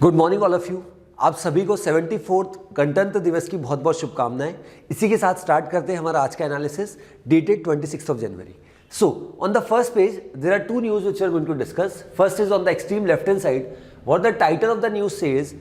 Good morning all of you. आप सभी को 74th गणतंत्र दिवस की बहुत बहुत शुभकामनाएं। इसी के साथ स्टार्ट करते हैं हमारा आज का analysis dated 26th January. So on the first page there are two news which we are going to discuss. First is on the extreme left hand side. What the title of the news says,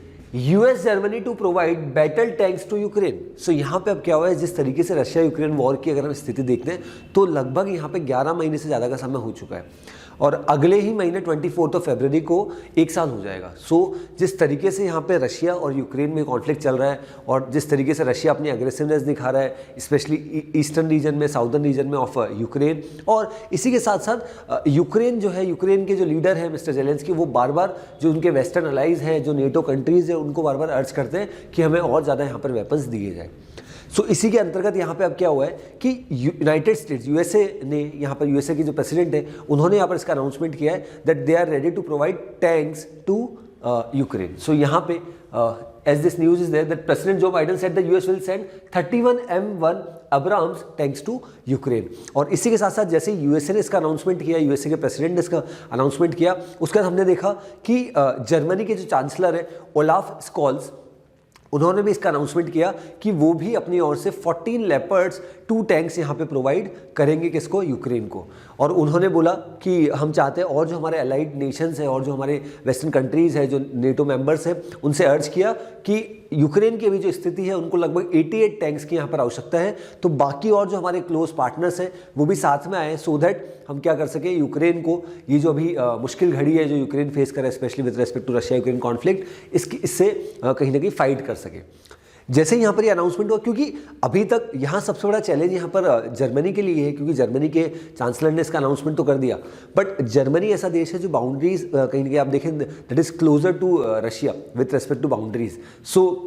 US Germany to provide battle tanks to Ukraine. So यहाँ पे अब क्या हुआ है, जिस तरीके से Russia Ukraine war की अगर हम स्थिति देखते हैं तो लगभग यहाँ पे 11 महीने से ज़्यादा का समय हो चुका है और अगले ही महीने 24 फरवरी को एक साल हो जाएगा। सो जिस तरीके से यहाँ पे रशिया और यूक्रेन में कॉन्फ्लिक्ट चल रहा है और जिस तरीके से रशिया अपनी अग्रेसिवनेस दिखा रहा है स्पेशली ईस्टर्न रीजन में, साउदर्न रीजन में ऑफ यूक्रेन, और इसी के साथ साथ यूक्रेन जो है, यूक्रेन के जो लीडर है मिस्टर जेलेंस्की, वो बार बार जो उनके वेस्टर्न अलाइज हैं, जो नेटो कंट्रीज़ है, उनको बार बार अर्ज करते हैं कि हमें और ज़्यादा यहाँ पर वेपन्स दिए जाए। सो इसी के अंतर्गत यहाँ पे अब क्या हुआ है कि यूनाइटेड स्टेट्स, यूएसए ने, यहाँ पर यूएसए के जो प्रेसिडेंट है उन्होंने यहाँ पर इसका अनाउंसमेंट किया है that they are ready to provide tanks to Ukraine. So यहाँ पे as this news is there that president Joe Biden said the US will send 31 M1 Abrams tanks to Ukraine. और इसी के साथ साथ जैसे यूएसए ने इसका अनाउंसमेंट किया, यूएसए के प्रेसिडेंट ने इसका अनाउंसमेंट किया, उसके बाद हमने देखा कि जर्मनी के जो चांसलर है ओलाफ स्कॉल्स, उन्होंने भी इसका अनाउंसमेंट किया कि वो भी अपनी ओर से 14 लेपर्ड्स 2 टैंक्स यहाँ पे प्रोवाइड करेंगे किसको, यूक्रेन को। और उन्होंने बोला कि हम चाहते हैं और जो हमारे अलाइड नेशंस हैं और जो हमारे वेस्टर्न कंट्रीज़ हैं, जो नेटो मेंबर्स हैं, उनसे अर्ज किया कि यूक्रेन की अभी जो स्थिति है उनको लगभग 88 टैंक्स की यहाँ पर आवश्यकता है, तो बाकी और जो हमारे क्लोज पार्टनर्स हैं वो भी साथ में आए सो दैट हम क्या कर सकें, यूक्रेन को ये जो अभी मुश्किल घड़ी है जो यूक्रेन फेस करे specially with respect to Russia Ukraine conflict, इससे कहीं ना कहीं फाइट कर सके। जैसे यहाँ पर ये अनाउंसमेंट हुआ, क्योंकि अभी तक यहाँ सबसे बड़ा चैलेंज यहाँ पर जर्मनी के लिए है, क्योंकि जर्मनी के चांसलर ने इसका अनाउंसमेंट तो कर दिया, बट जर्मनी ऐसा देश है जो बाउंड्रीज कहीं ना कहीं आप देखें that is closer to Russia with respect to boundaries. So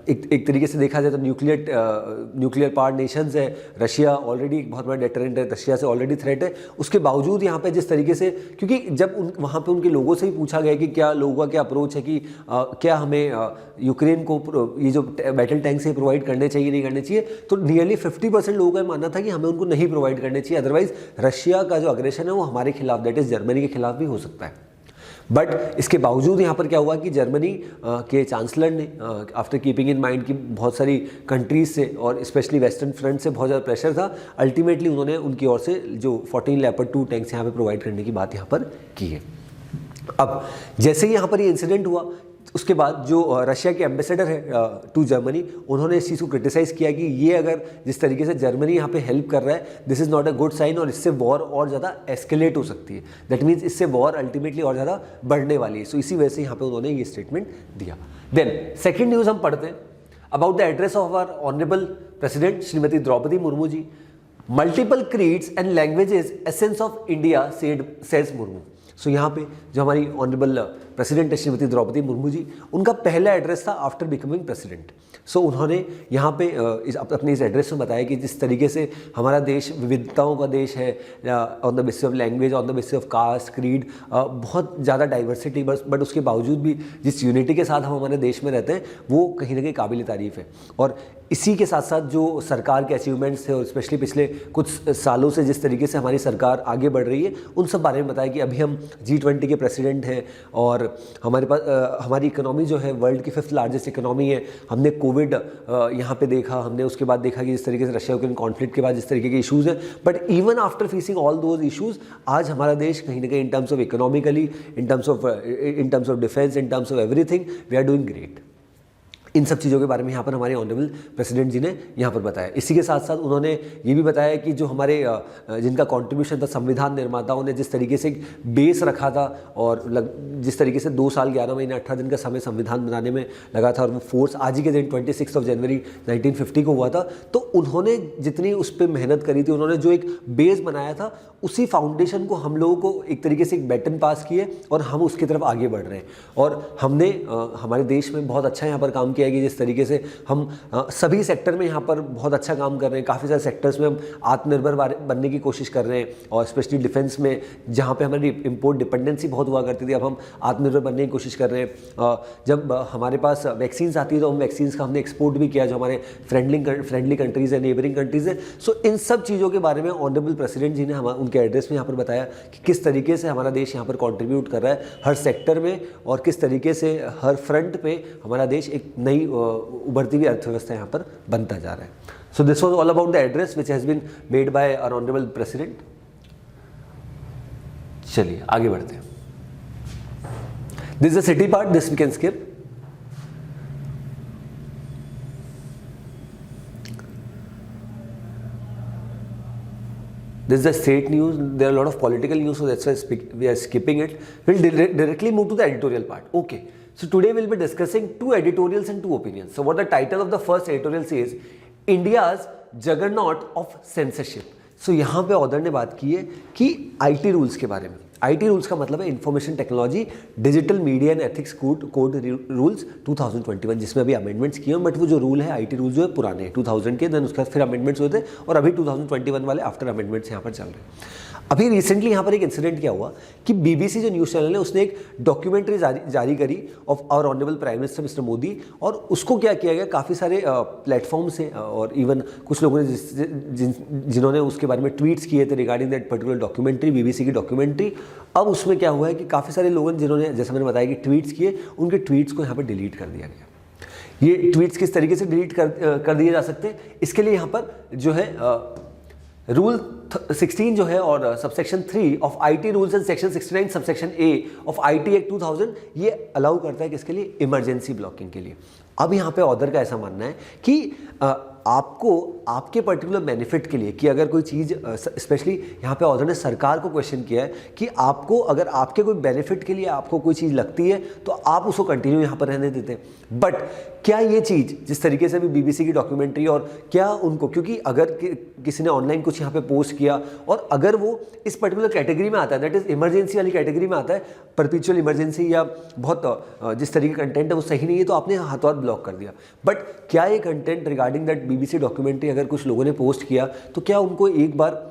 एक तरीके से देखा जाए तो न्यूक्लियर पावर नेशंस है, रशिया ऑलरेडी एक बहुत बड़ा डेटरेंट है, रशिया से ऑलरेडी थ्रेट है, उसके बावजूद यहाँ पे जिस तरीके से, क्योंकि जब वहाँ पे उनके लोगों से ही पूछा गया कि क्या लोगों का क्या अप्रोच है कि क्या हमें यूक्रेन को ये जो बैटल टैंक्स है प्रोवाइड करने चाहिए नहीं करने चाहिए, तो नियरली 50% लोगों का मानना था कि हमें उनको नहीं प्रोवाइड करने चाहिए, अदरवाइज रशिया का जो अग्रेशन है वो हमारे खिलाफ, दैट इज़ जर्मनी के खिलाफ भी हो सकता है। बट इसके बावजूद यहाँ पर क्या हुआ कि जर्मनी के चांसलर ने आफ्टर कीपिंग इन माइंड कि बहुत सारी कंट्रीज से और स्पेशली वेस्टर्न फ्रंट से बहुत ज़्यादा प्रेशर था, अल्टीमेटली उन्होंने उनकी ओर से जो 14 लेपर्ड 2 टैंक्स यहाँ पे प्रोवाइड करने की बात यहाँ पर की है। अब जैसे ही यहाँ पर ये इंसिडेंट हुआ, उसके बाद जो रशिया के एम्बेसडर है टू जर्मनी, उन्होंने इस चीज़ को क्रिटिसाइज़ किया कि ये अगर जिस तरीके से जर्मनी यहाँ पे हेल्प कर रहा है, this is not a good sign और इससे वॉर और ज़्यादा एस्केलेट हो सकती है, दैट मीन्स इससे वॉर अल्टीमेटली और ज़्यादा बढ़ने वाली है। सो इसी वजह से यहाँ पे उन्होंने ये स्टेटमेंट दिया। देन सेकेंड न्यूज़ हम पढ़ते हैं about the address of our honourable president Shrimati Draupadi Murmu ji. Multiple creeds and languages essence of India says Murmu. So यहाँ पे जो हमारी ऑनरेबल प्रेसिडेंट है श्रीमती द्रौपदी मुर्मू जी, उनका पहला एड्रेस था आफ्टर बिकमिंग प्रेसिडेंट। सो उन्होंने यहाँ पे अपने इस एड्रेस में बताया कि जिस तरीके से हमारा देश विविधताओं का देश है, on the basis of language, on the basis of caste, creed, बहुत ज़्यादा डाइवर्सिटी, बट उसके बावजूद भी जिस यूनिटी के साथ हम हमारे देश में रहते हैं वो कहीं ना कहीं काबिल तारीफ़ है। और इसी के साथ साथ जो सरकार के अचीवमेंट्स थे और स्पेशली पिछले कुछ सालों से जिस तरीके से हमारी सरकार आगे बढ़ रही है, उन सब बारे में बताया कि अभी हम G20 के प्रेसिडेंट हैं और हमारे पास हमारी इकोनॉमी जो है वर्ल्ड की 5th लार्जेस्ट इकोनॉमी है। हमने कोविड यहाँ पे देखा, हमने उसके बाद देखा कि जिस तरीके से रशिया यूक्रेन कॉन्फ्लिक्ट के बाद जिस तरीके के इशूज़ हैं, but even after facing all those issues आज हमारा देश कहीं ना कहीं in terms of economically, in terms of defence, in terms of everything we are doing great. इन सब चीज़ों के बारे में यहाँ पर हमारे ऑनरेबल प्रेसिडेंट जी ने यहाँ पर बताया। इसी के साथ साथ उन्होंने ये भी बताया कि जो हमारे जिनका कंट्रीब्यूशन था, संविधान निर्माताओं ने जिस तरीके से एक बेस रखा था और जिस तरीके से 2 साल 11 महीने 18 दिन का समय संविधान बनाने में लगा था और वो फोर्स आज ही के दिन 26 जनवरी 1950 को हुआ था, तो उन्होंने जितनी उस पर मेहनत करी थी, उन्होंने जो एक बेस बनाया था, उसी फाउंडेशन को हम लोगों को एक तरीके से एक बैटन पास किए और हम उसकी तरफ आगे बढ़ रहे हैं। और हमने हमारे देश में बहुत अच्छा यहाँ पर काम किया है कि जिस तरीके से हम सभी सेक्टर में यहाँ पर बहुत अच्छा काम कर रहे हैं, काफ़ी सारे सेक्टर्स में हम आत्मनिर्भर बनने की कोशिश कर रहे हैं, और स्पेशली डिफेंस में जहाँ पे हमारी इम्पोर्ट डिपेंडेंसी बहुत हुआ करती थी, अब हम आत्मनिर्भर बनने की कोशिश कर रहे हैं। जब हमारे पास वैक्सीन्स आती है तो हम वैक्सीन्स का हमने एक्सपोर्ट भी किया जो हमारे फ्रेंडली कंट्रीज़ है, नेबरिंग कंट्रीज़ है। सो इन सब चीज़ों के बारे में ऑनरेबल प्रेसिडेंट जी ने उनके एड्रेस में यहाँ पर बताया कि किस तरीके से हमारा देश यहाँ पर कॉन्ट्रीब्यूट कर रहा है हर सेक्टर में, और किस तरीके से हर फ्रंट पे हमारा देश एक नई उभरती हुई अर्थव्यवस्था यहाँ पर बनता जा रहा है। So this was all about the address which has been made by our honourable president. चलिए आगे बढ़ते हैं। This is the city part, this we can skip. This is the state news. There are a lot of political news, so that's why we are skipping it. We'll directly move to the editorial part. Okay. So today we'll be discussing two editorials and two opinions. So what the title of the first editorial says, India's juggernaut of censorship. So यहाँ पे author ने बात की है कि IT rules के बारे में। IT रूल्स का मतलब है information technology digital media and ethics code rules 2021, जिसमें अभी अमेंडमेंट्स किए हैं, बट वो जो रूल है IT रूल्स जो है पुराने हैं 2000 के, देन उसके बाद फिर अमेंडमेंट्स हुए थे और अभी 2021 वाले आफ्टर अमेंडमेंट्स यहाँ पर चल रहे हैं। अभी रिसेंटली यहाँ पर एक इंसिडेंट क्या हुआ कि BBC जो न्यूज़ चैनल है उसने एक डॉक्यूमेंट्री जारी करी of our honourable prime minister mister Modi, और उसको क्या किया गया, काफ़ी सारे प्लेटफॉर्म्स हैं और इवन कुछ लोगों ने जिन्होंने उसके बारे में ट्वीट्स किए थे regarding that particular documentary, BBC की डॉक्यूमेंट्री। अब उसमें क्या हुआ है कि काफ़ी सारे लोगों ने जिन्होंने, जैसे मैंने बताया कि ट्वीट्स किए, उनके ट्वीट्स को यहाँ पर डिलीट कर दिया गया। ये ट्वीट्स किस तरीके से डिलीट कर दिए जा सकते हैं, इसके लिए यहाँ पर जो है रूल 16 जो है और subsection 3 of IT rules and section 69 subsection A of IT act 2000 ये अलाउ करता है किसके लिए, इमरजेंसी ब्लॉकिंग के लिए। अब यहाँ पे ऑथर का ऐसा मानना है कि आपको आपके पर्टिकुलर बेनिफिट के लिए, कि अगर कोई चीज़ स्पेशली यहाँ पे ऑथर ने सरकार को क्वेश्चन किया है कि आपको अगर आपके कोई बेनिफिट के लिए आपको कोई चीज़ लगती है तो आप उसको कंटिन्यू यहाँ पर रहने देते हैं, बट क्या ये चीज़ जिस तरीके से अभी BBC की डॉक्यूमेंट्री, और क्या उनको, क्योंकि अगर किसी ने ऑनलाइन कुछ यहाँ पे पोस्ट किया और अगर वो इस पर्टिकुलर कैटेगरी में आता है, दैट इज इमरजेंसी वाली कैटेगरी में आता है, परपिचुअल इमरजेंसी या बहुत जिस तरीके का कंटेंट है वो सही नहीं है, तो आपने हाथों हाथ ब्लॉक कर दिया। बट क्या ये content regarding that BBC documentary अगर कुछ लोगों ने पोस्ट किया तो क्या उनको एक बार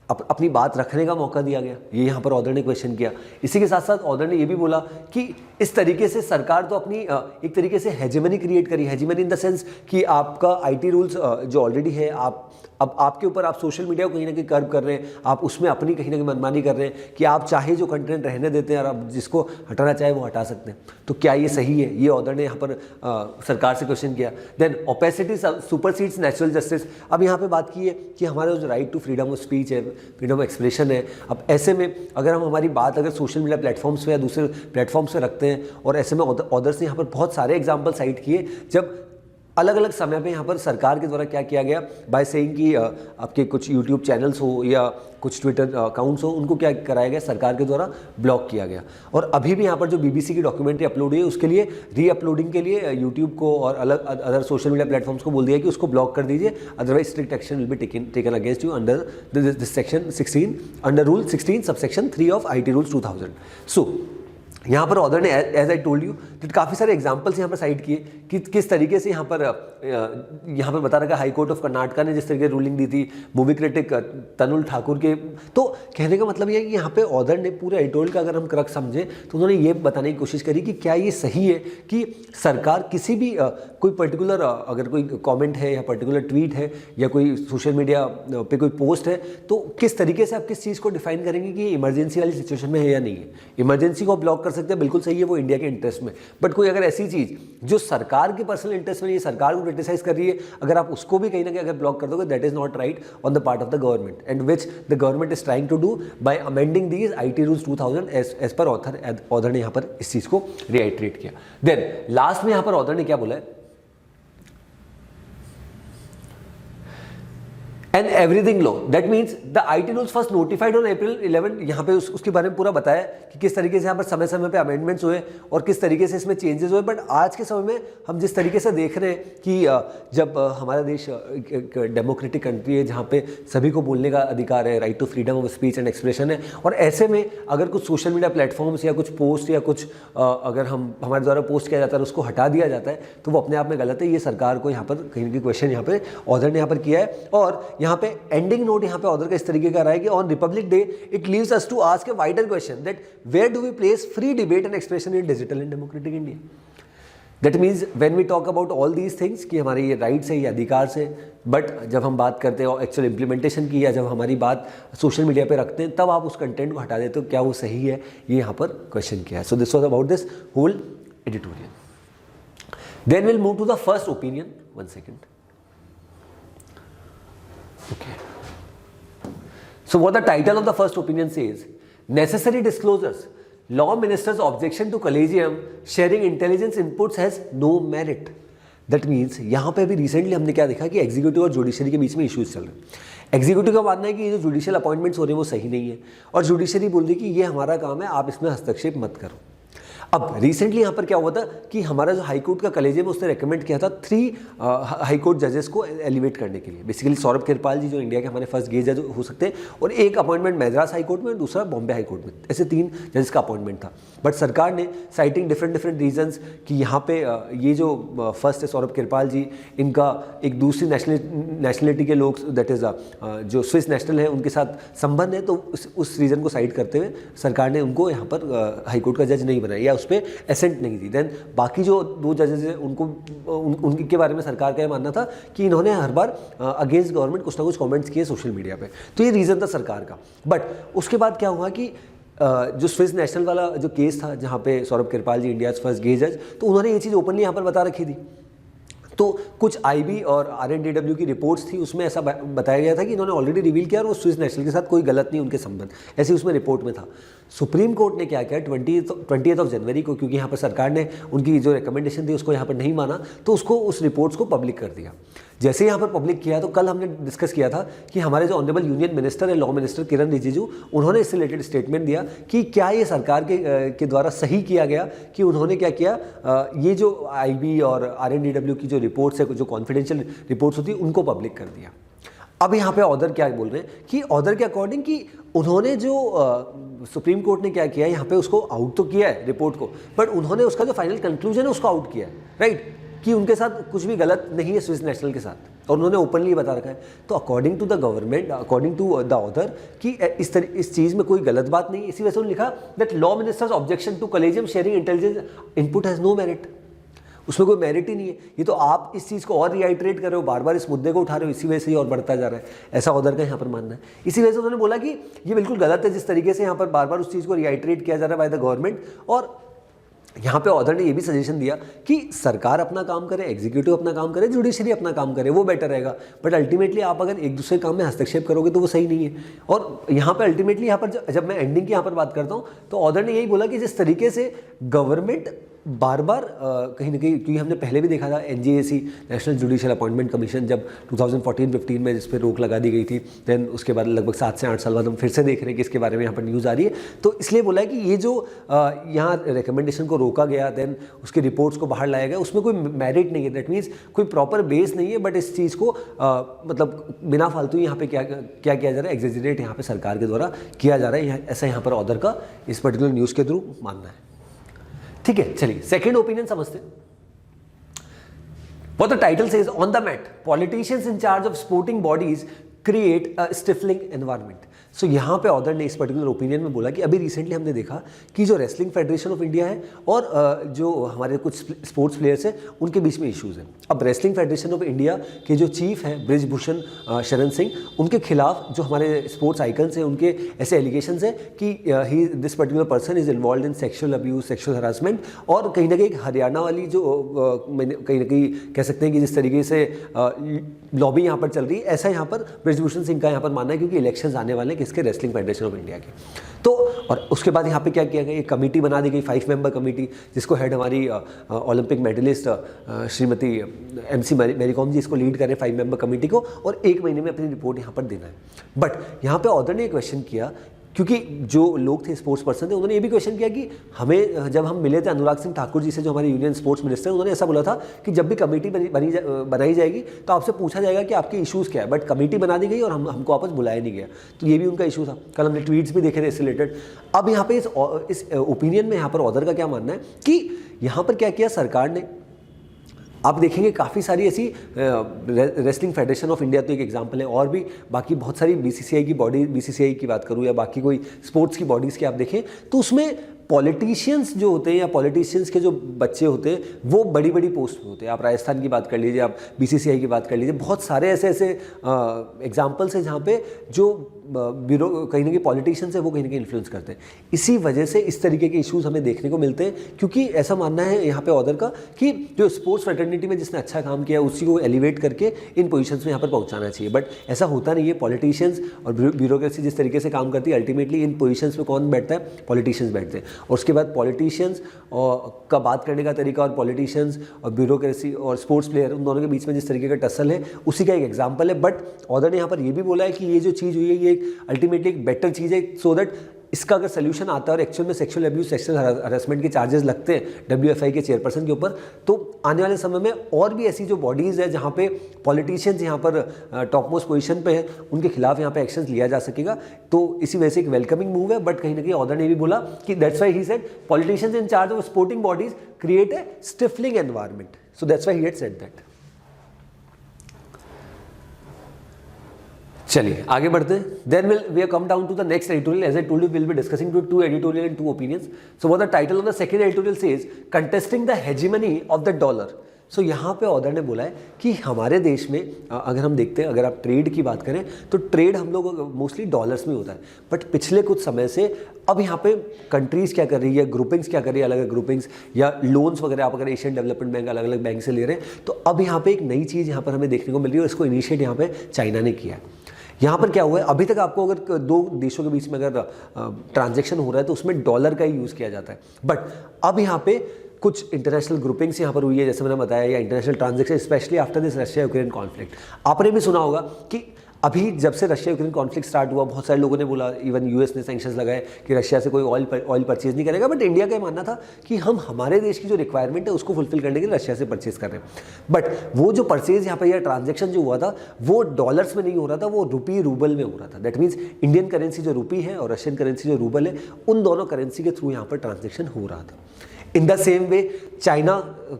अपनी बात रखने का मौका दिया गया, ये यहाँ पर ऑथर ने क्वेश्चन किया। इसी के साथ साथ ऑथर ने ये भी बोला कि इस तरीके से सरकार तो अपनी एक तरीके से हेजेमनी क्रिएट करी, हेजेमनी इन द सेंस कि आपका IT रूल्स जो ऑलरेडी है, अब आपके ऊपर आप सोशल मीडिया को कहीं ना कहीं कर्व कर रहे हैं, आप उसमें अपनी कहीं ना कहीं मनमानी कर रहे हैं कि आप चाहे जो कंटेंट रहने देते हैं और आप जिसको हटाना चाहे वो हटा सकते हैं। तो क्या ये सही है, ये ऑथर ने यहाँ पर सरकार से क्वेश्चन किया। Then opacity supersedes natural justice. अब यहाँ पे बात की है कि हमारा जो right to freedom of speech है, फ्रीडम ऑफ एक्सप्रेशन है, अब ऐसे में अगर हम हमारी बात अगर सोशल मीडिया प्लेटफॉर्म्स पे या दूसरे प्लेटफॉर्म्स पे रखते हैं, और ऐसे में ऑथर्स ने यहाँ पर बहुत सारे एग्जाम्पल साइट किए जब अलग अलग समय पे यहाँ पर सरकार के द्वारा क्या किया गया, बाय सेइंग कि आपके कुछ यूट्यूब चैनल्स हो या कुछ ट्विटर अकाउंट्स हो, उनको क्या कराया गया, सरकार के द्वारा ब्लॉक किया गया। और अभी भी यहाँ पर जो BBC की डॉक्यूमेंट्री अपलोड हुई है उसके लिए री-अपलोडिंग के लिए यूट्यूब को और अलग अदर सोशल मीडिया प्लेटफॉर्म्स को बोल दिया कि उसको ब्लॉक कर दीजिए, otherwise strict action will be taken against you under this section 16 under rule 16 subsection 3 of IT rules 2000। So यहाँ पर ऑथर ने as I told you that काफ़ी सारे एग्जांपल्स यहाँ पर साइट किए कि किस तरीके से यहाँ पर बता रखा हाई कोर्ट ऑफ कर्नाटका ने जिस तरीके रूलिंग दी थी मूवी क्रिटिक तनुल ठाकुर के। तो कहने का मतलब ये है कि यहाँ पे ऑथर ने पूरे एडिटोरियल का अगर हम क्रक्स समझे तो उन्होंने ये बताने की कोशिश करी कि क्या ये सही है कि सरकार किसी भी कोई पर्टिकुलर अगर कोई कॉमेंट है या पर्टिकुलर ट्वीट है या कोई सोशल मीडिया पे कोई पोस्ट है तो किस तरीके से आप किस चीज़ को डिफाइन करेंगे कि इमरजेंसी वाली सिचुएशन में है या नहीं है। इमरजेंसी को ब्लॉक कर सकते हैं, बिल्कुल सही है, वो इंडिया के इंटरेस्ट में, बट कोई अगर ऐसी चीज़ जो सरकार के पर्सनल इंटरेस्ट में नहीं है, सरकार को क्रिटिसाइज कर रही है, अगर आप उसको भी कहीं ना कहीं अगर ब्लॉक कर दोगे, that is not right on the part of the government and which the government is trying to do by amending these IT rules 2000 as per author ने यहाँ पर इस चीज़ को रिआइट्रेट किया। देन लास्ट में यहाँ पर ऑथर ने क्या बोला है, and everything law, that means the IT rules first notified on April 11। यहाँ पे उसके बारे में पूरा बताया कि किस तरीके से यहाँ पर समय समय पे अमेंडमेंट्स हुए और किस तरीके से इसमें चेंजेस हुए। बट आज के समय में हम जिस तरीके से देख रहे हैं कि जब हमारा देश एक डेमोक्रेटिक कंट्री है जहाँ पे सभी को बोलने का अधिकार है, right to freedom of speech and expression है, और ऐसे में अगर कुछ सोशल मीडिया प्लेटफॉर्म्स या कुछ पोस्ट या कुछ अगर हमारे द्वारा पोस्ट किया जाता है और उसको हटा दिया जाता है तो वो अपने आप में गलत है। ये सरकार को यहाँ पर कहीं ना कहीं क्वेश्चन यहाँ पे ऑथर ने यहाँ पर किया है। और यहाँ पे एंडिंग नोट यहाँ पे ऑथर का इस तरीके का रहा है कि on Republic Day it leaves us to ask a wider question that where do we place free debate and expression in digital and democratic India. That means when we talk about all these things कि हमारे ये rights है, ये अधिकार से, but जब हम बात करते हैं एक्चुअल इम्प्लीमेंटेशन की या जब हमारी बात सोशल मीडिया पे रखते हैं तब आप उस कंटेंट को हटा देते हो, क्या वो सही है, ये यहाँ पर क्वेश्चन किया है। So this was about this whole editorial. Then will move to the first opinion. One second. Okay. So what the title of the first opinion says, necessary disclosures, law minister's objection to collegium sharing intelligence inputs has no merit. That means यहाँ पे अभी recently हमने क्या देखा कि executive और judiciary के बीच में इश्यूज चल रहे हैं। एग्जीक्यूटिव का मानना है कि ये जो जुडिशियल अपॉइंटमेंट्स हो रहे हैं वो सही नहीं है और जुडिशरी बोल रही है कि ये हमारा काम है, आप इसमें हस्तक्षेप मत करो। अब रिसेंटली यहाँ पर क्या हुआ था कि हमारा जो हाईकोर्ट का कलेजियम है उसने रेकमेंड किया था 3 हाईकोर्ट जजेस को एलिवेट करने के लिए। बेसिकली सौरभ किरपाल जी जो इंडिया के हमारे फर्स्ट गेज जज हो सकते हैं, और एक अपॉइंटमेंट मद्रास हाईकोर्ट में और दूसरा बॉम्बे हाईकोर्ट में, ऐसे 3 जजेस का अपॉइंटमेंट था। बट सरकार ने साइटिंग डिफरेंट रीजंस कि यहाँ पे ये जो फर्स्ट है सौरभ किरपाल जी, इनका एक दूसरी नेशनलिटी के लोग दैट इज़ जो स्विस नेशनल है उनके साथ संबंध है, तो उस रीज़न को साइड करते हुए सरकार ने उनको यहाँ पर हाईकोर्ट का जज नहीं बनाया या उस पर एसेंट नहीं दी। देन बाकी जो 2 जजेस हैं उनके बारे में सरकार का यह मानना था कि इन्होंने हर बार अगेंस्ट गवर्नमेंट कुछ ना कुछ कमेंट्स किए सोशल मीडिया पे, तो ये रीज़न था सरकार का। बट उसके बाद क्या हुआ कि जो स्विस नेशनल वाला जो केस था जहाँ पे सौरभ किरपाल जी इंडिया फर्स्ट गेज जज, तो उन्होंने ये चीज़ ओपनली यहाँ पर बता रखी थी। तो कुछ IB और RNDW की रिपोर्ट्स थी, उसमें ऐसा बताया गया था कि इन्होंने ऑलरेडी रिवील किया और वो स्विस नेशनल के साथ कोई गलत नहीं उनके संबंध, ऐसे उसमें रिपोर्ट में था। सुप्रीम कोर्ट ने क्या किया 20th ऑफ जनवरी को, क्योंकि यहाँ पर सरकार ने उनकी जो रिकमेंडेशन थी उसको यहाँ पर नहीं माना, तो उसको उस रिपोर्ट्स को पब्लिक कर दिया। जैसे यहाँ पर पब्लिक किया तो कल हमने डिस्कस किया था कि हमारे जो ऑनरेबल यूनियन मिनिस्टर है लॉ मिनिस्टर किरण रिजिजू, उन्होंने इससे रिलेटेड स्टेटमेंट दिया कि क्या ये सरकार के द्वारा सही किया गया कि उन्होंने क्या किया, ये जो IB और RNDW की जो रिपोर्ट्स है, जो कॉन्फिडेंशियल रिपोर्ट्स होती है, उनको पब्लिक कर दिया। अब यहाँ पे ऑर्डर क्या बोल रहे हैं कि ऑर्डर के अकॉर्डिंग कि उन्होंने जो सुप्रीम कोर्ट ने क्या किया यहाँ पे उसको आउट तो किया है रिपोर्ट को, बट उन्होंने उसका जो फाइनल कंक्लूजन है उसको आउट किया है, राइट, कि उनके साथ कुछ भी गलत नहीं है स्विस नेशनल के साथ, और उन्होंने ओपनली बता रखा है। तो according to the government, according to the author, कि इस चीज़ में कोई गलत बात नहीं है। इसी वजह से उन्होंने लिखा that law minister's objection to collegium sharing intelligence input has no merit. उसमें कोई मेरिट ही नहीं है। ये तो आप इस चीज़ को और रिआइट्रेट कर रहे हो, बार बार इस मुद्दे को उठा रहे हो, इसी वजह से ही और बढ़ता जा रहा है, ऐसा ऑथर का यहाँ पर मानना है। इसी वजह से उन्होंने बोला कि ये बिल्कुल गलत है जिस तरीके से यहाँ पर बार बार उस चीज़ को रिआइट्रेट किया जा रहा है बाय द गवर्नमेंट। और यहाँ पे ऑथर ने ये भी सजेशन दिया कि सरकार अपना काम करे, एग्जीक्यूटिव अपना काम करे, जुडिशरी अपना काम करे, वो बेटर रहेगा। बट अल्टीमेटली आप अगर एक दूसरे काम में हस्तक्षेप करोगे तो वो सही नहीं है। और यहाँ पे अल्टीमेटली यहाँ पर जब मैं एंडिंग की यहाँ पर बात करता हूँ तो ऑथर ने यही बोला कि जिस तरीके से गवर्नमेंट बार बार कहीं ना कहीं, क्योंकि हमने पहले भी देखा था NJAC national judicial appointment commission जब 2014-15 में जिस पर रोक लगा दी गई थी, देन उसके बाद लगभग 7 से 8 साल बाद हम फिर से देख रहे हैं कि इसके बारे में यहाँ पर न्यूज़ आ रही है। तो इसलिए बोला है कि ये जो यहाँ रिकमेंडेशन को रोका गया, देन उसके रिपोर्ट्स को बाहर लाया गया, उसमें कोई मेरिट नहीं है, दैट मीन्स कोई प्रॉपर बेस नहीं है। बट इस चीज़ को मतलब बिना फालतू यहाँ पे क्या किया जा रहा है, एग्जेजरेट यहाँ पे सरकार के द्वारा किया जा रहा है, ऐसा यहाँ पर ऑथर का इस पर्टिकुलर न्यूज़ के थ्रू मानना है। ठीक है, चलिए सेकंड ओपिनियन समझते हैं। What the title says, on the mat, politicians in charge of sporting bodies create a stifling environment. सो यहाँ पे ऑथर ने इस पर्टिकुलर ओपिनियन में बोला कि अभी रिसेंटली हमने देखा कि जो रेसलिंग फेडरेशन ऑफ इंडिया है और जो हमारे कुछ स्पोर्ट्स प्लेयर्स हैं उनके बीच में इश्यूज़ हैं। अब रेसलिंग फेडरेशन ऑफ इंडिया के जो चीफ हैं बृजभूषण शरण सिंह, उनके खिलाफ जो हमारे स्पोर्ट्स आइकन्स हैं उनके ऐसे एलिगेशंस हैं कि he this particular person is involve in sexual abuse, sexual harassment. और कहीं ना कहीं हरियाणा वाली जो कहीं ना कहीं कह सकते हैं कि जिस तरीके से लॉबी यहाँ पर चल रही है, ऐसा यहाँ पर बृजभूषण सिंह का यहाँ पर मानना है, क्योंकि इलेक्शंस आने वाले हैं किसके, रेसलिंग फेडरेशन ऑफ इंडिया के। तो और उसके बाद यहाँ पे क्या किया गया, एक कमेटी बना दी गई 5 मेंबर कमेटी, जिसको हेड हमारी Olympic medallist Shrimati MC Mary Kom ji इसको लीड कर रहे हैं 5 मेंबर कमेटी को, और 1 महीने में अपनी रिपोर्ट यहाँ पर देना है। बट यहाँ पे ऑथर ने एक क्वेश्चन किया, क्योंकि जो लोग थे स्पोर्ट्स पर्सन थे, उन्होंने ये भी क्वेश्चन किया कि हमें, जब हम मिले थे अनुराग सिंह ठाकुर जी से जो हमारे यूनियन स्पोर्ट्स मिनिस्टर, उन्होंने ऐसा बोला था कि जब भी कमेटी बनाई जाएगी तो आपसे पूछा जाएगा कि आपके इश्यूज़ क्या है, बट कमेटी बना दी गई और हमको वापस बुलाया नहीं गया। तो ये भी उनका इशू था। कल हमने ट्वीट्स भी देखे थे इससे रिलेटेड। अब यहाँ पे इस ओपिनियन में यहाँ पर ऑथर का क्या मानना है कि यहाँ पर क्या किया सरकार ने, आप देखेंगे काफ़ी सारी ऐसी रेसलिंग फेडरेशन ऑफ इंडिया तो एक एग्जांपल है, और भी बाकी बहुत सारी BCCI की बॉडी, BCCI की बात करूँ या बाकी कोई स्पोर्ट्स की बॉडीज़ की आप देखें तो उसमें पॉलिटिशियंस जो होते हैं या पॉलिटिशियंस के जो बच्चे होते हैं वो बड़ी बड़ी पोस्ट में होते हैं। आप राजस्थान की बात कर लीजिए, आप BCCI की बात कर लीजिए, बहुत सारे ऐसे एग्जाम्पल्स हैं जहाँ पे जो ब्यूरो कहीं ना कहीं पॉलिटिशियंस है वो कहीं ना कहीं इन्फ्लुएंस करते हैं। इसी वजह से इस तरीके के इश्यूज हमें देखने को मिलते हैं, क्योंकि ऐसा मानना है यहाँ पे ऑथर का कि जो स्पोर्ट्स फ्रेटर्निटी में जिसने अच्छा काम किया उसी को एलिवेट करके इन पोजीशंस में यहाँ पर पहुँचाना चाहिए। बट ऐसा होता नहीं है। पॉलिटिशियंस और ब्यूरोक्रेसी जिस तरीके से काम करती है, अल्टीमेटली इन पोजीशंस में कौन बैठता है, पॉलिटिशियंस बैठते हैं। और उसके बाद पॉलिटिशियंस का बात करने का तरीका और पॉलिटिशियंस और ब्यूरोक्रेसी और स्पोर्ट्स प्लेयर, उन दोनों के बीच में जिस तरीके का टसल है उसी का एक एग्जाम्पल है। बट ऑथर ने यहाँ पर ये भी बोला है कि ये जो चीज़ हुई है ये अल्टीमेटली एक बेटर चीज़ है, सो दैट इसका अगर सोल्यूशन आता है और एक्चुअल में सेक्सुअल अब्यूज, सेक्सुअल हरासमेंट के चार्जेस लगते हैं WFI के चेयरपर्सन के ऊपर, तो आने वाले समय में और भी ऐसी जो बॉडीज़ है जहाँ पे पॉलिटिशियंस यहाँ पर टॉप मोस्ट पोजीशन पे है, उनके खिलाफ यहाँ पे एक्शन लिया जा सकेगा। तो इसी वजह से एक वेलकमिंग मूव है। बट कहीं ना कहीं ऑथर ने भी बोला कि that's why he said politicians in charge of sporting bodies create a stifling environment, so that's why he had said that. चलिए आगे बढ़ते हैं। Then we come down to the next editorial. As I told you, will be discussing two editorial and 2 opinions. So what the title of the second editorial says, contesting the hegemony of the dollar. So यहाँ पे author ने बोला है कि हमारे देश में अगर हम देखते हैं, अगर आप ट्रेड की बात करें तो ट्रेड हम लोग मोस्टली डॉलर्स में होता है। बट पिछले कुछ समय से अब यहाँ पे कंट्रीज़ क्या कर रही है, ग्रुपिंग्स क्या कर रही है, अलग अलग ग्रुपिंग्स या लोन्स वगैरह, आप अगर एशियन डेवलपमेंट बैंक अलग अलग बैंक से ले रहे हैं, तो अब यहाँ पे एक नई चीज़ यहाँ पर हमें देखने को मिल रही है और इसको इनिशिएट यहाँ पे चाइना ने किया है। यहाँ पर क्या हुआ है, अभी तक आपको अगर 2 देशों के बीच में अगर ट्रांजैक्शन हो रहा है तो उसमें डॉलर का ही यूज़ किया जाता है। बट अब यहाँ पे कुछ इंटरनेशनल ग्रुपिंग्स यहाँ पर हुई है, जैसे मैंने बताया, या international transaction, specially after this Russia Ukraine conflict. आपने भी सुना होगा कि अभी जब से रशिया यूक्रेन कॉन्फ्लिक्ट स्टार्ट हुआ, बहुत सारे लोगों ने बोला, इवन US ने सैंक्शंस लगाए कि रशिया से कोई ऑयल परचेज नहीं करेगा। बट इंडिया का ये मानना था कि हम हमारे देश की जो रिक्वायरमेंट है उसको फुलफिल करने के लिए रशिया से परचेज कर रहे हैं। बट वो जो परचेज यहाँ पर या ट्रांजेक्शन जो हुआ था वो डॉलर्स में नहीं हो रहा था, वो रूबल में हो रहा था। दैट मीन्स इंडियन करेंसी जो रूपी है और रशियन करेंसी जो रूबल है, उन दोनों करेंसी के थ्रू यहाँ पर ट्रांजेक्शन हो रहा था। In the same way China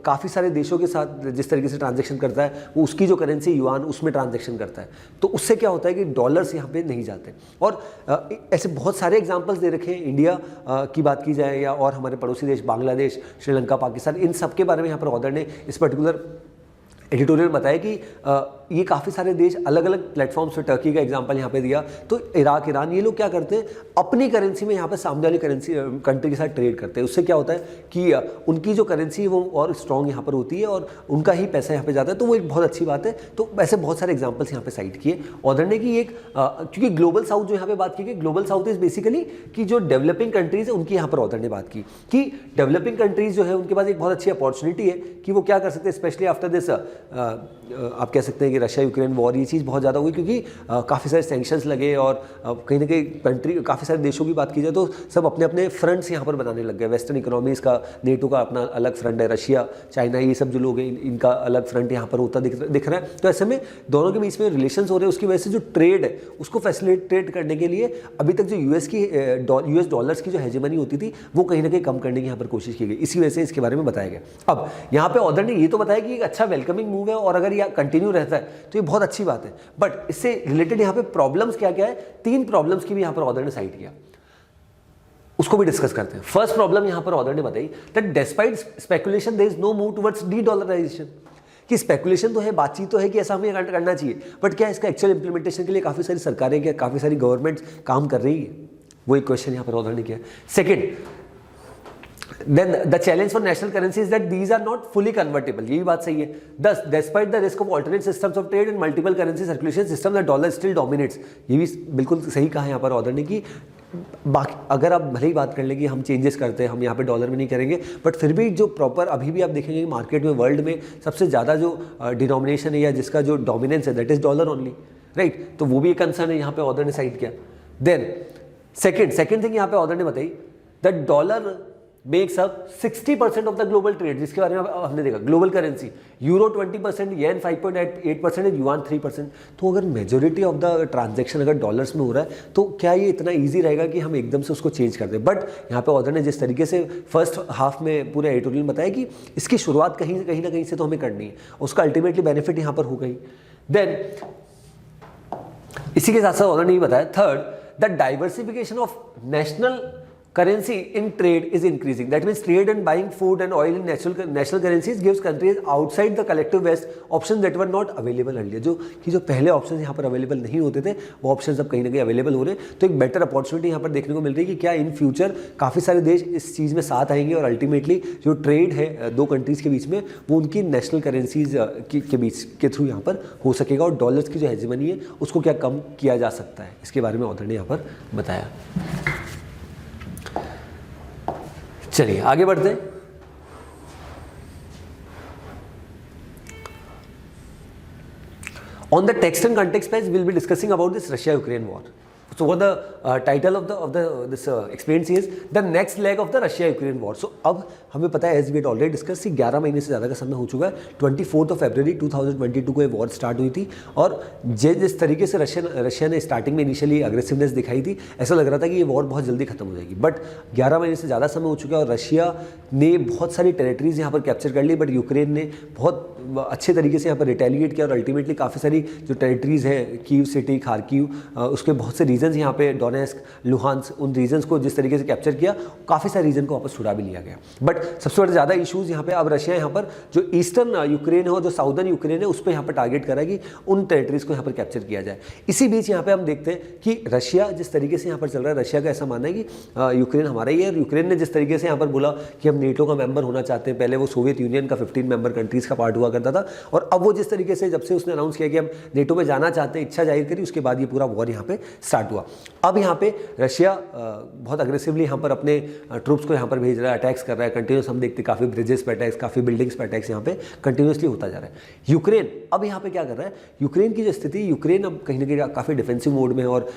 काफ़ी सारे देशों के साथ जिस तरीके से ट्रांजैक्शन करता है, वो उसकी जो करेंसी युआन उसमें ट्रांजैक्शन करता है। तो उससे क्या होता है कि डॉलर्स यहाँ पे नहीं जाते। और ऐसे बहुत सारे एग्जांपल्स दे रखे हैं। इंडिया की बात की जाए या और हमारे पड़ोसी देश बांग्लादेश, श्रीलंका, पाकिस्तान, इन सब के बारे में यहाँ पर ऑथर ने इस पर्टिकुलर एडिटोरियल बताया कि ये काफ़ी सारे देश अलग अलग प्लेटफॉर्म्स पे, टर्की का एग्जांपल यहाँ पे दिया, तो इराक, ईरान, ये लोग क्या करते हैं, अपनी करेंसी में यहाँ पे सामने वाली कंट्री के साथ ट्रेड करते हैं। उससे क्या होता है कि उनकी जो करेंसी है वो और स्ट्रॉन्ग यहाँ पर होती है और उनका ही पैसा यहाँ पे जाता है। तो वो एक बहुत अच्छी बात है। तो ऐसे बहुत सारे एग्जाम्पल्स यहाँ पे साइट किए ऑथर ने कि एक क्योंकि ग्लोबल साउथ जो यहाँ पे बात की गई, ग्लोबल साउथ इज बेसिकली कि जो डेवलपिंग कंट्रीज है उनकी यहाँ पर ऑथर ने बात की कि डेवलपिंग कंट्रीज जो है उनके पास एक बहुत अच्छी अपॉर्चुनिटी है कि वो क्या कर सकते हैं, स्पेशली आफ्टर दिस आप कह सकते हैं कि रशिया यूक्रेन वॉर, ये चीज़ बहुत ज़्यादा हुई क्योंकि काफ़ी सारे सैंक्शंस लगे और कहीं ना कहीं कंट्री, काफ़ी सारे देशों की बात की जाए तो सब अपने अपने फ्रंट्स यहाँ पर बनाने लग गए। वेस्टर्न इकोनॉमीज़ का, नेटो का अपना अलग फ्रंट है, रशिया, चाइना, ये सब जो लोग हैं इनका अलग फ्रंट यहाँ पर होता दिख रहा है। तो ऐसे में दोनों के बीच में रिलेशंस हो रहे हैं, उसकी वजह से जो ट्रेड है उसको फैसिलिटेट करने के लिए अभी तक जो US डॉलर्स की जो हेजेमनी होती थी वो कहीं ना कहीं कम करने की यहाँ पर कोशिश की गई। इसी वजह से इसके बारे में बताया गया। अब यहाँ पे ऑथर ने ये तो बताया कि एक अच्छा वेलकमिंग मूव है और अगर यह कंटिन्यू रहता है तो ये बहुत अच्छी बात है। बट इससे रिलेटेड यहाँ पे प्रॉब्लम्स क्या क्या है, 3 प्रॉब्लम्स की भी यहाँ पर ऑथर ने साइट किया, उसको भी डिस्कस करते हैं। फर्स्ट प्रॉब्लम यहाँ पर ऑथर ने बताई that despite speculation there is no move towards de-dollarisation, कि स्पेकुलेशन तो है, बातचीत तो है कि ऐसा हमें करना चाहिए, बट क्या इसका एक्चुअल इंप्लीमेंटेशन के लिए काफ़ी सारी सरकारें, क्या काफ़ी सारी गवर्नमेंट्स काम कर रही है, वो एक क्वेश्चन यहाँ पर ऑथर ने किया। Second, then the challenge for national currency is that these are not fully convertible, ये भी बात सही है। Thus, despite the risk of alternate systems of trade and multiple currency circulation system, the dollar still dominates, ये भी बिल्कुल सही कहा यहाँ पर ऑथर ने कि बाकी अगर आप भले ही बात कर लें कि हम चेंजेस करते हैं, हम यहाँ पे डॉलर में नहीं करेंगे, बट फिर भी जो प्रॉपर अभी भी आप देखेंगे कि मार्केट में वर्ल्ड में सबसे ज़्यादा जो डिनोमिनेशन है या जिसका जो डोमिनेंस है that is dollar only, right. तो वो भी एक कंसर्न है यहाँ पे ऑथर ने साइड किया। देन सेकेंड थिंग यहाँ पे ऑथर ने बताई that dollar makes up 60% of the global trade, जिसके बारे में हमने देखा ग्लोबल करेंसी, यूरो 20%, येन 5.8%, युआन 3%। तो अगर मेजोरिटी ऑफ द ट्रांजैक्शन अगर डॉलर्स में हो रहा है तो क्या ये इतना ईजी रहेगा कि हम एकदम से उसको चेंज कर दें? बट यहाँ पे ऑथर ने जिस तरीके से फर्स्ट हाफ में पूरे एडिटोरियल में बताया कि इसकी शुरुआत कहीं ना कहीं से तो हमें करनी है, उसका अल्टीमेटली बेनिफिट यहाँ पर हो गई। देन इसी के साथ साथ ऑथर ने ये बताया third, the diversification of national currency in trade is increasing. That means trade and buying food and oil in national currencies gives countries outside the collective west options that were not available earlier. जो पहले options यहाँ पर available नहीं होते थे वो options अब कहीं ना कहीं अवेलेबल हो रहे हैं। तो एक बेटर अपॉर्चुनिटी यहाँ पर देखने को मिल रही है कि क्या इन फ्यूचर काफ़ी सारे देश इस चीज़ में साथ आएंगे और अल्टीमेटली जो ट्रेड है दो कंट्रीज़ के बीच में वो उनकी नेशनल करेंसीज के बीच के थ्रू यहाँ पर हो सकेगा, और डॉलर्स की जो हेजेमनी है उसको क्या कम किया जा सकता है, इसके बारे में ऑथर ने यहाँ पर बताया। चलिए आगे बढ़ते हैं। On the text and context page, we'll be discussing about this Russia-Ukraine war. So what the title of this experience is the next leg of the Russia-Ukraine war. So अब हमें पता है as we had already discussed कि 11 महीने से ज़्यादा का समय हो चुका है। 24 फरवरी 2022 को ये वॉर स्टार्ट हुई थी, और जिस तरीके से रशिया ने स्टार्टिंग में इनिशियली अग्रेसिवनेस दिखाई थी, ऐसा लग रहा था कि ये वॉर बहुत जल्दी खत्म हो जाएगी। बट 11 महीने से ज़्यादा समय हो चुका है और रशिया ने बहुत सारी टेरिटरीज यहाँ पर कैप्चर कर ली, बट यूक्रेन ने बहुत अच्छे तरीके से यहाँ पर रिटेलिएट किया और अल्टीमेटली काफ़ी सारी जो टेरिटरीज है कीव सिटी, खार्किव, उसके बहुत से रीजन्स यहाँ पे डोनेस्क, लुहांस्क, उन रीजन्स को जिस तरीके से कैप्चर किया काफ़ी सारे रीजन को वापस छुड़ा भी लिया गया। बट सबसे बड़ा ज़्यादा इशूज़ यहाँ पे अब रशिया यहाँ पर जो ईस्टर्न यूक्रेन है और जो साउदर्न यूक्रेन है उस पर यहाँ पर टारगेट करा कि उन टेरिटरीज को यहाँ पर कैप्चर किया जाए। इसी बीच यहाँ पे हम देखते हैं कि रशिया जिस तरीके से यहाँ पर चल रहा है, रशिया का ऐसा मानना है कि यूक्रेन हमारा ही है, और यूक्रेन ने जिस तरीके से यहाँ पर बोला कि हम नेटो का मेंबर होना चाहते हैं, पहले वो सोवियत यूनियन का 15 मेंबर कंट्रीज का पार्ट हुआ करता था, और अब वो जिस तरीके से जब से उसने अनाउंस किया कि हम नेटो में जाना चाहते हैं, इच्छा जाहिर करी, उसके बाद ये पूरा वॉर यहाँ पे स्टार्ट हुआ। अब यहाँ पे रशिया बहुत अग्रेसिवली यहाँ पर अपने ट्रूप्स को यहाँ पर भेज रहा है, अटैक्स कर रहा है कंटिन्यूस। हम देखते काफ़ी ब्रिजेस पे अटैक्स, काफ़ी बिल्डिंग्स पे अटैक्स यहाँ पे कंटिन्यूसली होता जा रहा है। यूक्रेन अब यहाँ पे क्या कर रहा है, यूक्रेन की जो स्थिति, यूक्रेन अब कहीं ना कहीं काफ़ी डिफेंसिव मोड में है और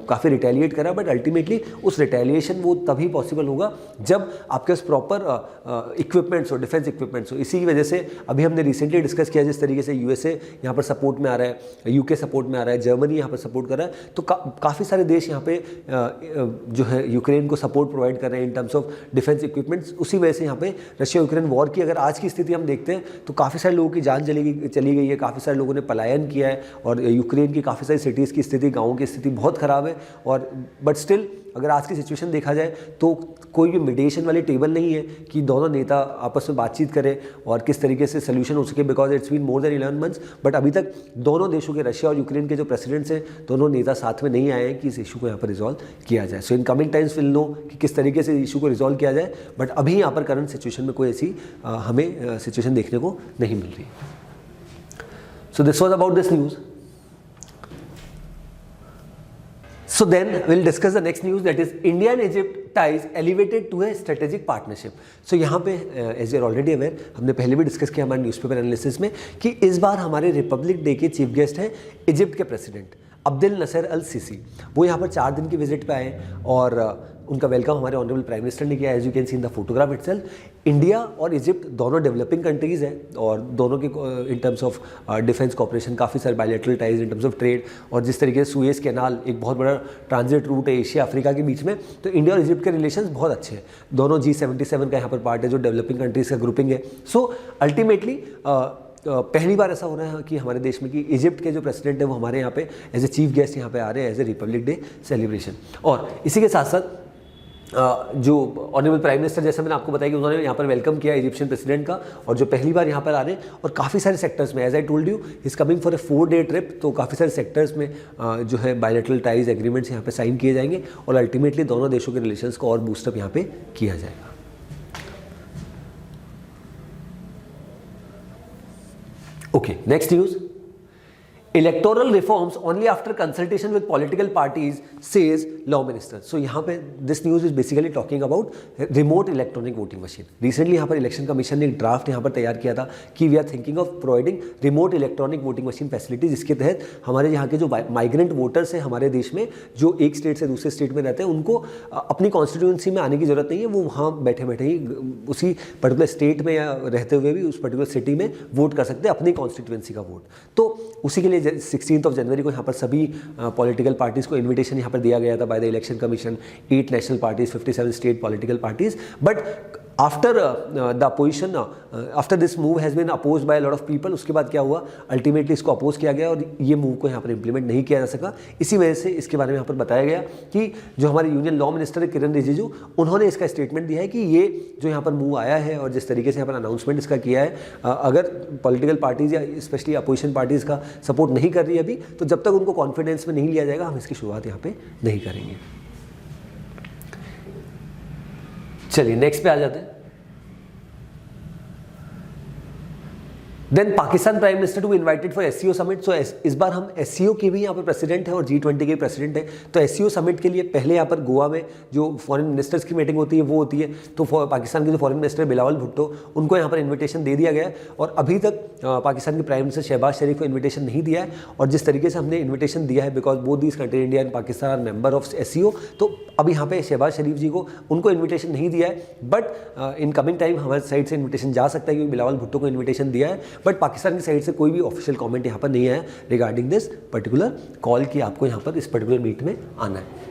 काफ़ी रिटेलिएट कर रहा है, बट अल्टीमेटली उस रिटेलिएशन वो तभी पॉसिबल होगा जब आपके पास प्रॉपर इक्विपमेंट्स हो, डिफेंस इक्विपमेंट्स हो। इसी वजह से अभी हमने रिसेंटली डिस्कस किया जिस तरीके से यूएसए यहाँ पर सपोर्ट में आ रहा है, यूके सपोर्ट में आ रहा है, जर्मनी यहाँ पर सपोर्ट कर रहा है, तो काफ़ी सारे देश यहाँ पे जो है यूक्रेन को सपोर्ट प्रोवाइड कर रहे हैं इन टर्म्स ऑफ डिफेंस इक्विपमेंट्स। उसी वजह से यहाँ पे रशिया यूक्रेन वॉर की अगर आज की स्थिति हम देखते हैं तो काफ़ी सारे लोगों की जान चली गई है, काफ़ी सारे लोगों ने पलायन किया है, और यूक्रेन की काफ़ी सारी सिटीज़ की स्थिति, गाँवों की स्थिति बहुत ख़राब है। और बट स्टिल अगर आज की सिचुएशन देखा जाए तो कोई भी मीडिएशन वाली टेबल नहीं है कि दोनों नेता आपस में बातचीत करें और किस तरीके से सोल्यूशन हो सके, because it's been more than 11 months. But अभी तक दोनों देशों के, रशिया और यूक्रेन के जो प्रेसिडेंट्स हैं, दोनों नेता साथ में नहीं आए हैं कि इस इशू को यहाँ पर रिजॉल्व किया जाए। So in coming times will know कि किस तरीके से इशू को रिजॉल्व किया जाए, बट अभी यहाँ पर करंट सिचुएशन में कोई ऐसी हमें सिचुएशन देखने को नहीं मिल रही। सो this was about this news. So then we'll discuss the next news, that is India and Egypt ties elevated to a strategic partnership. So यहाँ पे as you are already aware, हमने पहले भी डिस्कस किया हमारे न्यूज़पेपर एनालिसिस में कि इस बार हमारे रिपब्लिक डे के चीफ गेस्ट हैं इजिप्ट के प्रेसिडेंट अब्देल नसर अल सीसी। वो यहाँ पर 4 दिन की विजिट पे आए और उनका वेलकम हमारे ऑनरेबल प्राइम मिनिस्टर ने किया। As you can see in the photograph itself, India और इजिप्ट दोनों डेवलपिंग कंट्रीज़ हैं और दोनों के in terms of defence cooperation काफ़ी सारे bilateral ties in terms of trade, और जिस तरीके से सुएज कैनाल एक बहुत बड़ा ट्रांजिट रूट है एशिया अफ्रीका के बीच में, तो इंडिया और इजिप्ट के रिलेशंस बहुत अच्छे हैं। दोनों G77 का यहाँ पर पार्ट है जो डेवलपिंग कंट्रीज़ का ग्रुपिंग है। सो अल्टीमेटली पहली बार ऐसा हो रहा है कि हमारे देश में कि इजिप्ट के जो प्रेसिडेंट है वो हमारे यहाँ पे एज ए चीफ गेस्ट यहाँ पे आ रहे हैं as a Republic Day celebration. और इसी के साथ साथ जो ऑनरेबल प्राइम मिनिस्टर, जैसा मैंने आपको बताया कि उन्होंने यहाँ पर वेलकम किया इजिप्शियन प्रेसिडेंट का, और जो पहली बार यहाँ पर आ रहे हैं और काफ़ी सारे सेक्टर्स में, as I told you is coming for a 4-day trip, तो काफ़ी सारे सेक्टर्स में जो है बायलैटरल टाइज एग्रीमेंट्स यहाँ पे साइन किए जाएंगे और अल्टीमेटली दोनों देशों के रिलेशंस को और बूस्टअप यहाँ पे किया जाएगा। Okay, next news. Electoral reforms only after consultation with political parties, says law minister. So यहाँ पे this news is basically talking about remote electronic voting machine. Recently यहाँ पर इलेक्शन कमीशन ने एक ड्राफ्ट यहाँ पर तैयार किया था कि we are thinking of providing remote electronic voting machine facility, जिसके तहत हमारे यहाँ के जो माइग्रेंट वोटर्स हैं हमारे देश में, जो एक स्टेट से दूसरे स्टेट में रहते हैं, उनको अपनी कॉन्स्टिट्यूंसी में आने की जरूरत नहीं है। वो वहाँ बैठे बैठे ही उसी पर्टिकुलर स्टेट में या रहते हुए भी उस पर्टिकुलर सिटी में वोट कर सकते हैं अपनी कॉन्स्टिट्यूंसी का वोट। तो उसी के लिए 16 जनवरी को यहाँ पर सभी पॉलिटिकल पार्टीज़ को इन्विटेशन यहाँ पर दिया गया था by the election commission, 8 national parties, 57 state political parties. But after the opposition, after this move has been oppose by lot of people, उसके बाद क्या हुआ, अल्टीमेटली इसको अपोज किया गया और ये मूव को यहाँ पर इंप्लीमेंट नहीं किया जा सका। इसी वजह से इसके बारे में यहाँ पर बताया गया कि जो हमारे यूनियन लॉ मिनिस्टर है किरण रिजिजू, उन्होंने इसका स्टेटमेंट दिया है कि ये जो यहाँ पर मूव आया है और जिस तरीके से यहाँ पर अनाउंसमेंट इसका किया है, अगर पॉलिटिकल पार्टीज़ या स्पेशली अपोजिशन पार्टीज़ का सपोर्ट नहीं कर रही है अभी, तो जब तक उनको कॉन्फिडेंस में नहीं लिया जाएगा हम इसकी शुरुआत यहाँ पे नहीं करेंगे। चलिए नेक्स्ट पे आ जाते हैं। Then Pakistan prime minister too invited for SCO summit. So इस बार हम एससीओ के भी यहाँ पर प्रेसिडेंट है और G20 के प्रेसिडेंट है। तो एससीओ समिट के लिए पहले यहाँ पर गोवा में जो फॉरेन मिनिस्टर्स की मीटिंग होती है वो होती है। तो पाकिस्तान के जो फॉरेन मिनिस्टर बिलावल भुट्टो, उनको यहाँ पर इन्विटेशन दे दिया गया है और अभी तक पाकिस्तान के प्राइम मिनिस्टर शहबाज शरीफ को इन्विटेशन नहीं दिया है। और जिस तरीके से हमने इन्विटेशन दिया है, because both these country India and Pakistan are member of SCO, तो अभी यहाँ पे शहबाज शरीफ जी को उनको इन्विटेशन नहीं दिया है। बट इन कमिंग टाइम हमारे साइड से इन्विटेशन जा सकता है क्योंकि बिलावल भुट्टो को इन्विटेशन दिया है। बट पाकिस्तान की साइड से कोई भी ऑफिशियल कमेंट यहाँ पर नहीं आया रिगार्डिंग दिस पर्टिकुलर कॉल कि आपको यहाँ पर इस पर्टिकुलर मीट में आना है।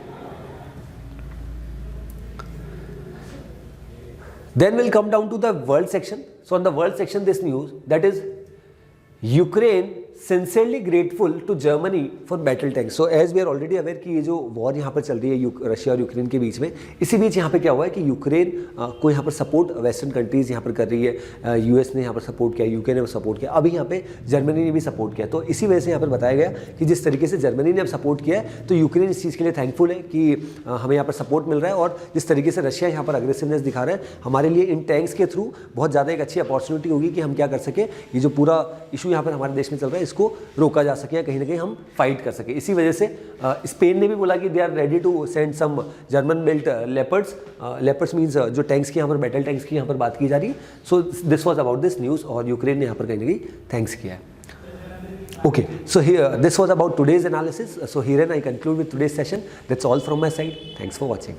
Then we'll come down to the world section. So on the world section, this news that is Ukraine sincerely grateful to Germany for battle tank. So as we are already aware कि ये जो war यहाँ पर चल रही है Russia और Ukraine के बीच में, इसी बीच यहाँ पे क्या हुआ है कि यूक्रेन को यहाँ पर सपोर्ट वेस्टर्न कंट्रीज़ यहाँ पर कर रही है। यूएस ने यहाँ पर सपोर्ट किया, यूके ने सपोर्ट किया, अभी यहाँ पे जर्मनी ने भी सपोर्ट किया। तो इसी वजह से यहाँ पर बताया गया कि जिस तरीके से जर्मनी ने अब सपोर्ट किया है तो यूक्रेन इस चीज़ के लिए थैंकफुल है कि हमें यहाँ पर सपोर्ट मिल रहा है। और जिस तरीके से रशिया यहाँ पर अग्रेसिवनेस दिखा रहा है, हमारे लिए इन टैंक्स के थ्रू बहुत ज़्यादा एक अच्छी अपॉर्चुनिटी होगी कि हम क्या कर सकें, ये जो पूरा इशू यहाँ पर हमारे देश में चल रहा है इसको रोका जा सके या कहीं ना कहीं हम फाइट कर सके। इसी वजह से स्पेन ने भी बोला कि they are ready to send some German built leopards. Leopards means जो टैंक्स की यहाँ पर बैटल टैंक्स की यहाँ पर बात की जा रही है। So this was about this news और यूक्रेन ने यहाँ पर कहीं ना कहीं थैंक्स किया है। Okay, so here this was about today's analysis. So here and I conclude with today's session. That's all from my side. Thanks for watching.